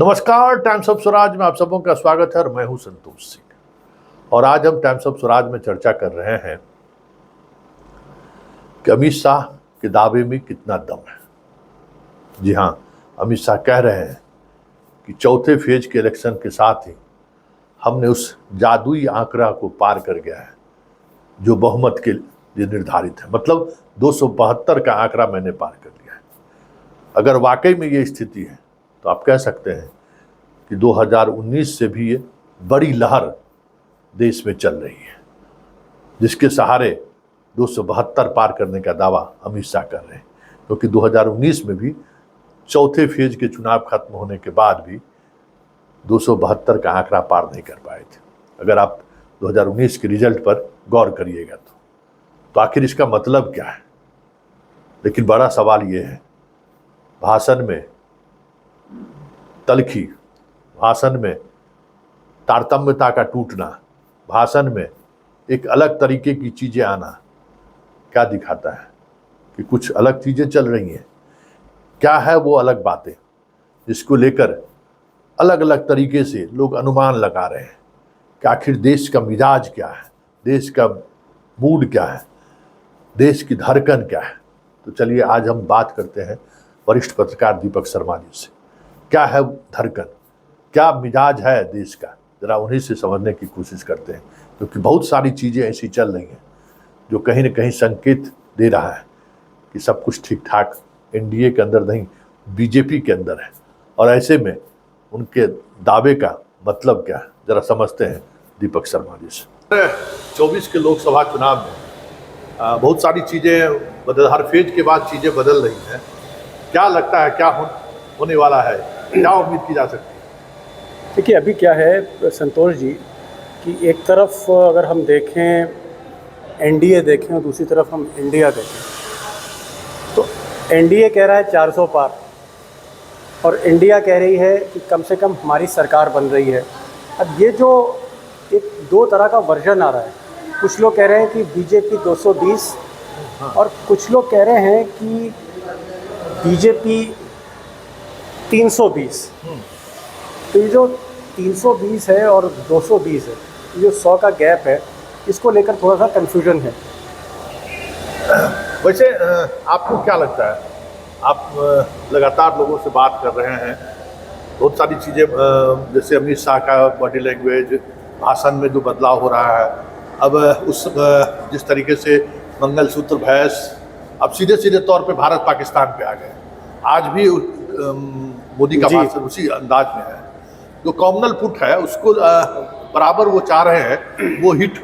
नमस्कार, times of Swaraj में आप सबों का स्वागत है और मैं हूं संतोष सिंह। और आज हम टाइम्स ऑफ स्वराज में चर्चा कर रहे हैं कि अमित शाह के दावे में कितना दम है। जी हां, अमित शाह कह रहे हैं कि चौथे फेज के इलेक्शन के साथ ही हमने उस जादुई आंकड़ा को पार कर गया है जो बहुमत के लिए निर्धारित है। मतलब 272 का आंकड़ा मैंने पार कर लिया है। अगर वाकई में ये स्थिति है तो आप कह सकते हैं कि 2019 से भी ये बड़ी लहर देश में चल रही है, जिसके सहारे 272 पार करने का दावा अमित शाह कर रहे हैं। क्योंकि 2019 में भी चौथे फेज के चुनाव खत्म होने के बाद भी 272 का आंकड़ा पार नहीं कर पाए थे। अगर आप 2019 के रिजल्ट पर गौर करिएगा तो आखिर इसका मतलब क्या है। लेकिन बड़ा सवाल ये है, भाषण में तलखी, भाषण में तारतम्यता का टूटना, भाषण में एक अलग तरीके की चीज़ें आना क्या दिखाता है कि कुछ अलग चीज़ें चल रही हैं। क्या है वो अलग बातें जिसको लेकर अलग अलग तरीके से लोग अनुमान लगा रहे हैं कि आखिर देश का मिजाज क्या है, देश का मूड क्या है, देश की धड़कन क्या है। तो चलिए आज हम बात करते हैं वरिष्ठ पत्रकार दीपक शर्मा जी से। क्या है धड़कन, क्या मिजाज है देश का, जरा उन्हीं से समझने की कोशिश करते हैं। क्योंकि बहुत सारी चीज़ें ऐसी चल रही हैं जो कहीं न कहीं संकेत दे रहा है कि सब कुछ ठीक ठाक एनडीए के अंदर नहीं, बीजेपी के अंदर है। और ऐसे में उनके दावे का मतलब क्या है, जरा समझते हैं दीपक शर्मा जी से। 24 के लोकसभा चुनाव में बहुत सारी चीज़ें हर फेज के बाद चीज़ें बदल रही हैं। क्या लगता है, क्या होने वाला है, क्या उम्मीद की जा सकती है? देखिए, अभी क्या है संतोष जी कि एक तरफ अगर हम देखें एनडीए देखें और दूसरी तरफ हम इंडिया देखें तो एनडीए कह रहा है 400 पार और इंडिया कह रही है कि कम से कम हमारी सरकार बन रही है। अब ये जो एक दो तरह का वर्जन आ रहा है, कुछ लोग कह रहे हैं कि बीजेपी 220 और कुछ लोग कह रहे हैं कि बीजेपी 320। तो ये जो 320 है और 220 है, ये जो 100 का गैप है, इसको लेकर थोड़ा सा कन्फ्यूजन है। वैसे आपको क्या लगता है, आप लगातार लोगों से बात कर रहे हैं, बहुत सारी चीज़ें जैसे अमित शाह का बॉडी लैंग्वेज, भाषण में जो बदलाव हो रहा है, अब उस जिस तरीके से मंगलसूत्र बहस अब सीधे सीधे तौर पे भारत पाकिस्तान पे आ गए। आज भी मोदी का भाषण उसी अंदाज में है। जो कॉमनल पुट है उसको बराबर वो चाह रहे हैं वो हिट,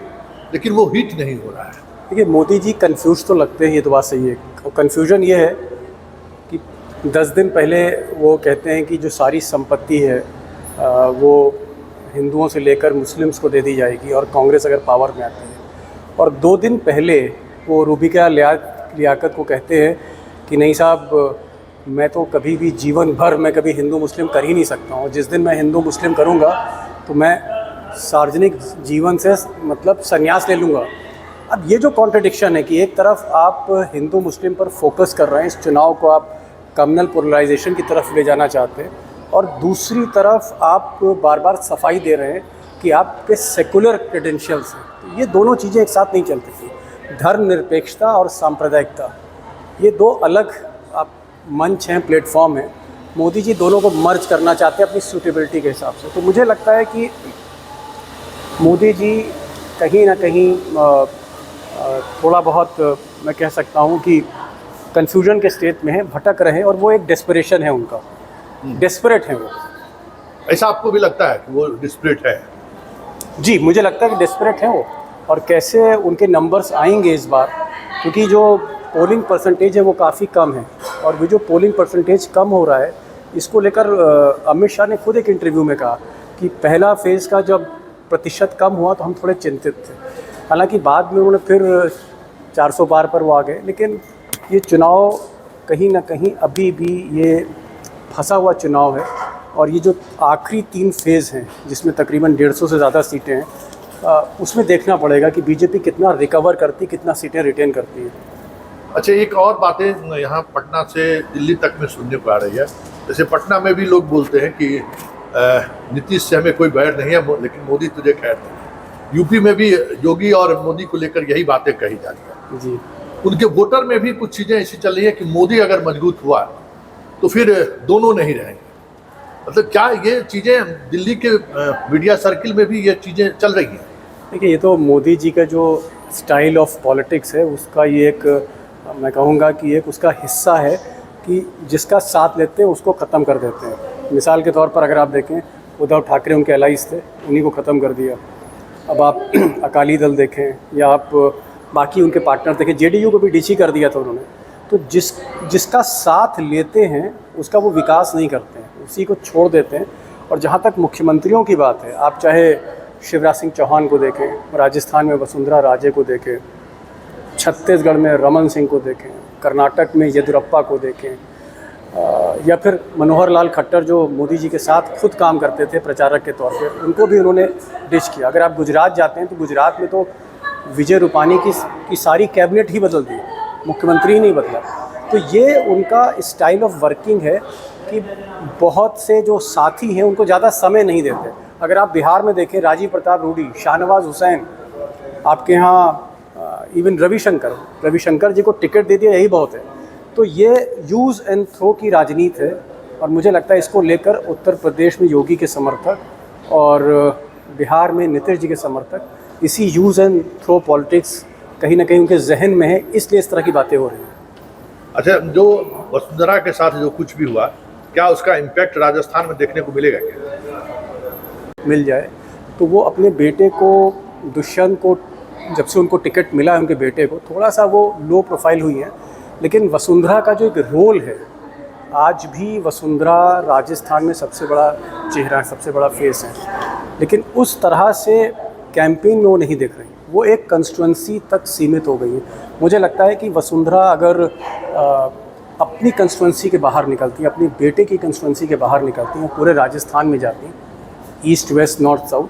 लेकिन वो हिट नहीं हो रहा है। देखिए, मोदी जी कंफ्यूज तो लगते हैं, ये तो बात सही है। कन्फ्यूजन ये है कि 10 दिन पहले वो कहते हैं कि जो सारी संपत्ति है वो हिंदुओं से लेकर मुस्लिम्स को दे दी जाएगी और कांग्रेस अगर पावर में आती है, और 2 दिन पहले वो रूबिका लियाकत को कहते हैं कि नहीं साहब, मैं तो कभी भी जीवन भर मैं कभी हिंदू मुस्लिम कर ही नहीं सकता हूँ। जिस दिन मैं हिंदू मुस्लिम करूँगा तो मैं सार्वजनिक जीवन से मतलब संन्यास ले लूँगा। अब ये जो कॉन्ट्रडिक्शन है कि एक तरफ आप हिंदू मुस्लिम पर फोकस कर रहे हैं, इस चुनाव को आप कम्युनल पोलराइजेशन की तरफ ले जाना चाहते हैं, और दूसरी तरफ आप बार बार सफाई दे रहे हैं कि आपके सेकुलर क्रेडेंशियल्स हैं। तो ये दोनों चीज़ें एक साथ नहीं चलती थी। धर्मनिरपेक्षता और सांप्रदायिकता, ये दो अलग आप मंच हैं, प्लेटफॉर्म है। मोदी जी दोनों को मर्ज करना चाहते हैं अपनी सूटेबिलिटी के हिसाब से। तो मुझे लगता है कि मोदी जी कहीं ना कहीं थोड़ा बहुत मैं कह सकता हूँ कि कन्फ्यूजन के स्टेट में है, भटक रहे हैं, और वो एक डेस्परेशन है उनका, डेस्परेट है वो। ऐसा आपको भी लगता है कि वो डेस्परेट है? जी, मुझे लगता है कि डेस्परेट है वो। और कैसे उनके नंबर्स आएंगे इस बार, क्योंकि जो पोलिंग परसेंटेज है वो काफ़ी कम है, और वो जो पोलिंग परसेंटेज कम हो रहा है इसको लेकर अमित शाह ने खुद एक इंटरव्यू में कहा कि पहला फेज़ का जब प्रतिशत कम हुआ तो हम थोड़े चिंतित थे। हालांकि बाद में उन्होंने फिर 400 पार पर वो आ गए। लेकिन ये चुनाव कहीं ना कहीं अभी भी ये फंसा हुआ चुनाव है, और ये जो आखिरी 3 फेज़ हैं जिसमें तकरीबन 150 से ज़्यादा सीटें हैं, उसमें देखना पड़ेगा कि बीजेपी कितना रिकवर करती, कितना सीटें रिटेन करती है। अच्छा, एक और बातें यहाँ पटना से दिल्ली तक में सुनने को आ रही है। जैसे पटना में भी लोग बोलते हैं कि नीतीश से हमें कोई बैर नहीं है, लेकिन मोदी तुझे खैर नहीं है। यूपी में भी योगी और मोदी को लेकर यही बातें कही जा रही है जी। उनके वोटर में भी कुछ चीज़ें ऐसी चल रही है कि मोदी अगर मजबूत हुआ तो फिर दोनों नहीं रहेंगे। मतलब क्या ये चीज़ें दिल्ली के मीडिया सर्किल में भी ये चीज़ें चल रही हैं? देखिए, ये तो मोदी जी का जो स्टाइल ऑफ पॉलिटिक्स है उसका ये एक, मैं कहूँगा कि एक उसका हिस्सा है कि जिसका साथ लेते हैं उसको ख़त्म कर देते हैं। मिसाल के तौर पर अगर आप देखें, उद्धव ठाकरे उनके एलाइज थे, उन्हीं को ख़त्म कर दिया। अब आप अकाली दल देखें या आप बाकी उनके पार्टनर देखें, जेडीयू को भी डीसी कर दिया था उन्होंने। तो जिसका साथ लेते हैं उसका वो विकास नहीं करते हैं, उसी को छोड़ देते हैं। और जहाँ तक मुख्यमंत्रियों की बात है, आप चाहे शिवराज सिंह चौहान को देखें, राजस्थान में वसुंधरा राजे को देखें, छत्तीसगढ़ में रमन सिंह को देखें, कर्नाटक में येदियुरप्पा को देखें, या फिर मनोहर लाल खट्टर जो मोदी जी के साथ खुद काम करते थे प्रचारक के तौर पे, उनको भी उन्होंने डिच किया। अगर आप गुजरात जाते हैं तो गुजरात में तो विजय रूपानी की सारी कैबिनेट ही बदल दी, मुख्यमंत्री नहीं बदला। तो ये उनका स्टाइल ऑफ वर्किंग है कि बहुत से जो साथी हैं उनको ज़्यादा समय नहीं देते। अगर आप बिहार में देखें, राजीव प्रताप रूडी, शाहनवाज हुसैन, आपके यहाँ इवन रविशंकर जी को टिकट दे दिया, यही बहुत है। तो ये यूज़ एंड थ्रो की राजनीति है और मुझे लगता है इसको लेकर उत्तर प्रदेश में योगी के समर्थक और बिहार में नीतीश जी के समर्थक इसी यूज़ एंड थ्रो पॉलिटिक्स कहीं ना कहीं उनके जहन में है, इसलिए इस तरह की बातें हो रही हैं। अच्छा, जो वसुंधरा के साथ जो कुछ भी हुआ, क्या उसका इम्पैक्ट राजस्थान में देखने को मिलेगा? क्या मिल जाए तो वो अपने बेटे को, दुष्यंत को, जब से उनको टिकट मिला है उनके बेटे को, थोड़ा सा वो लो प्रोफाइल हुई हैं। लेकिन वसुंधरा का जो एक रोल है, आज भी वसुंधरा राजस्थान में सबसे बड़ा चेहरा है, सबसे बड़ा फेस है। लेकिन उस तरह से कैंपेन में वो नहीं दिख रही, वो एक कंस्टिट्यूंसी तक सीमित हो गई है। मुझे लगता है कि वसुंधरा अगर अपनी कंस्टिट्यूंसी के बाहर निकलती है, अपनी बेटे की कंस्टिट्यूंसी के बाहर निकलती हैं, पूरे राजस्थान में जाती, ईस्ट वेस्ट नॉर्थ साउथ,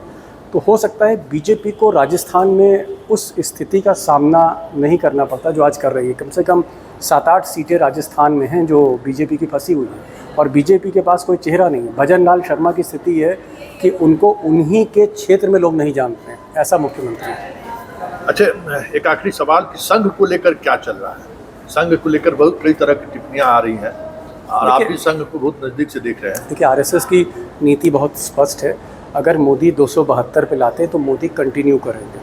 तो हो सकता है बीजेपी को राजस्थान में उस स्थिति का सामना नहीं करना पड़ता जो आज कर रही है। कम से कम 7-8 सीटें राजस्थान में हैं जो बीजेपी की फंसी हुई है और बीजेपी के पास कोई चेहरा नहीं है। भजन लाल शर्मा की स्थिति है कि उनको उन्हीं के क्षेत्र में लोग नहीं जानते हैं, ऐसा मुख्यमंत्री है। अच्छा, एक आखिरी सवाल कि संघ को लेकर क्या चल रहा है? संघ को लेकर बहुत कई तरह की टिप्पणियां आ रही हैं और आप भी संघ को बहुत नज़दीक से देख रहे हैं। देखिए, आरएसएस की नीति बहुत स्पष्ट है। अगर मोदी 272 पे लाते हैं तो मोदी कंटिन्यू करेंगे,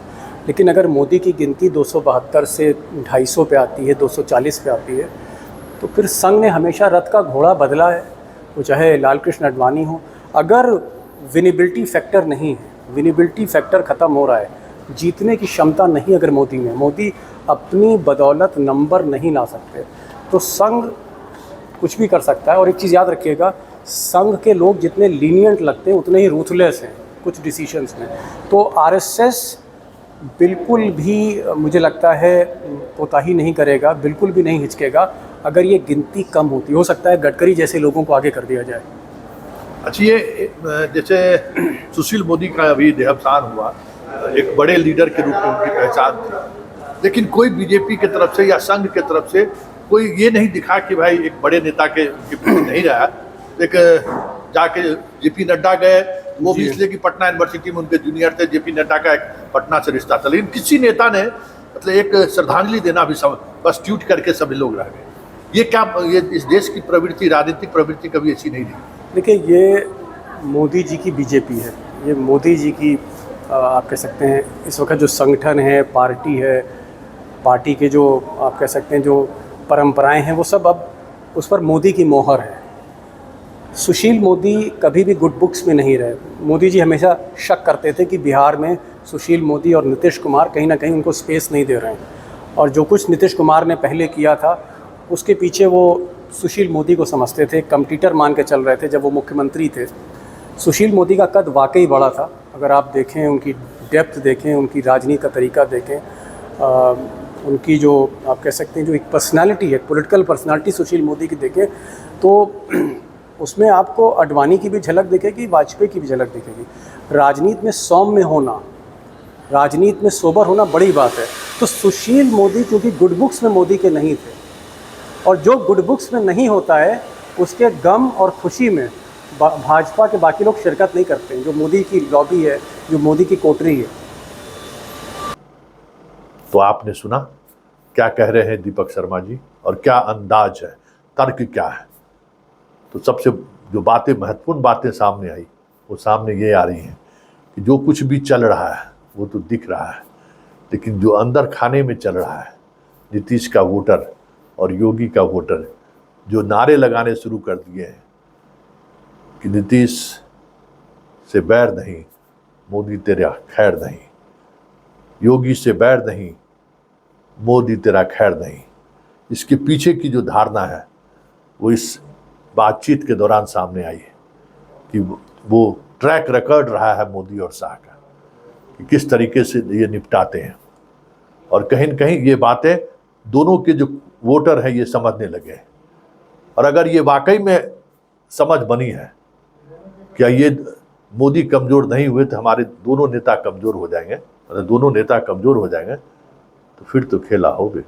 लेकिन अगर मोदी की गिनती 272 से 250 पे आती है, 240 पे आती है, तो फिर संघ ने हमेशा रथ का घोड़ा बदला है, वो चाहे लाल कृष्ण आडवाणी हो। अगर विनेबिलिटी फैक्टर नहीं है, विनेबिलिटी फैक्टर ख़त्म हो रहा है, जीतने की क्षमता नहीं अगर मोदी में, मोदी अपनी बदौलत नंबर नहीं ला सकते, तो संघ कुछ भी कर सकता है। और एक चीज़ याद रखिएगा, संघ के लोग जितने लीनियंट लगते हैं उतने ही रूथलेस हैं कुछ डिसीशंस में। तो आरएसएस बिल्कुल भी मुझे लगता है कोताही नहीं करेगा, बिल्कुल भी नहीं हिचकेगा अगर ये गिनती कम होती। हो सकता है गडकरी जैसे लोगों को आगे कर दिया जाए। अच्छा, ये जैसे सुशील मोदी का अभी देहावसान हुआ, एक बड़े लीडर के रूप में उनकी पहचान थी, लेकिन कोई बीजेपी की तरफ से या संघ की तरफ से कोई ये नहीं दिखा कि भाई एक बड़े नेता के पीछे नहीं रहा। एक जाके जेपी नड्डा गए, वो भी इसलिए कि पटना यूनिवर्सिटी में उनके जूनियर थे, जेपी नड्डा का एक पटना से रिश्ता था, लेकिन किसी नेता ने मतलब एक श्रद्धांजलि देना भी सब बस ट्वीट करके सभी लोग रह गए। ये क्या, ये इस देश की प्रवृत्ति, राजनीतिक प्रवृत्ति कभी ऐसी नहीं रही। देखिए, ये मोदी जी की बीजेपी है, ये मोदी जी की आप कह सकते हैं इस वक्त जो संगठन है, पार्टी है, पार्टी के जो आप कह सकते हैं जो परंपराएं हैं, वो सब अब उस पर मोदी की मोहर है। सुशील मोदी कभी भी गुड बुक्स में नहीं रहे। मोदी जी हमेशा शक करते थे कि बिहार में सुशील मोदी और नीतीश कुमार कहीं ना कहीं उनको स्पेस नहीं दे रहे हैं, और जो कुछ नीतीश कुमार ने पहले किया था उसके पीछे वो सुशील मोदी को समझते थे, कंपटीटर मान के चल रहे थे जब वो मुख्यमंत्री थे। सुशील मोदी का कद वाकई बड़ा था, अगर आप देखें, उनकी डेप्थ देखें, उनकी राजनीति का तरीका देखें, उनकी जो आप कह सकते हैं जो एक पर्सनालिटी है, पॉलिटिकल पर्सनालिटी सुशील मोदी की देखें तो उसमें आपको आडवाणी की भी झलक दिखेगी, वाजपेयी की भी झलक दिखेगी। राजनीति में सौम्य होना, राजनीति में सोबर होना बड़ी बात है। तो सुशील मोदी क्योंकि गुड बुक्स में मोदी के नहीं थे, और जो गुड बुक्स में नहीं होता है उसके गम और खुशी में भाजपा के बाकी लोग शिरकत नहीं करते हैं, जो मोदी की लॉबी है, जो मोदी की कोटरी है। तो आपने सुना क्या कह रहे हैं दीपक शर्मा जी, और क्या अंदाज है, तर्क क्या है। तो सबसे जो बातें, महत्वपूर्ण बातें सामने आई, वो सामने ये आ रही हैं कि जो कुछ भी चल रहा है वो तो दिख रहा है, लेकिन जो अंदर खाने में चल रहा है, नीतीश का वोटर और योगी का वोटर जो नारे लगाने शुरू कर दिए हैं कि नीतीश से बैर नहीं, मोदी तेरा खैर नहीं, योगी से बैर नहीं, मोदी तेरा खैर नहीं, इसके पीछे की जो धारणा है वो इस बातचीत के दौरान सामने आई है कि वो ट्रैक रिकॉर्ड रहा है मोदी और शाह का कि किस तरीके से ये निपटाते हैं। और कहीं न कहीं ये बातें दोनों के जो वोटर हैं ये समझने लगे हैं। और अगर ये वाकई में समझ बनी है, क्या ये मोदी कमज़ोर नहीं हुए तो हमारे दोनों नेता कमज़ोर हो जाएंगे, दोनों नेता कमज़ोर हो जाएंगे तो फिर तो खेला हो गया।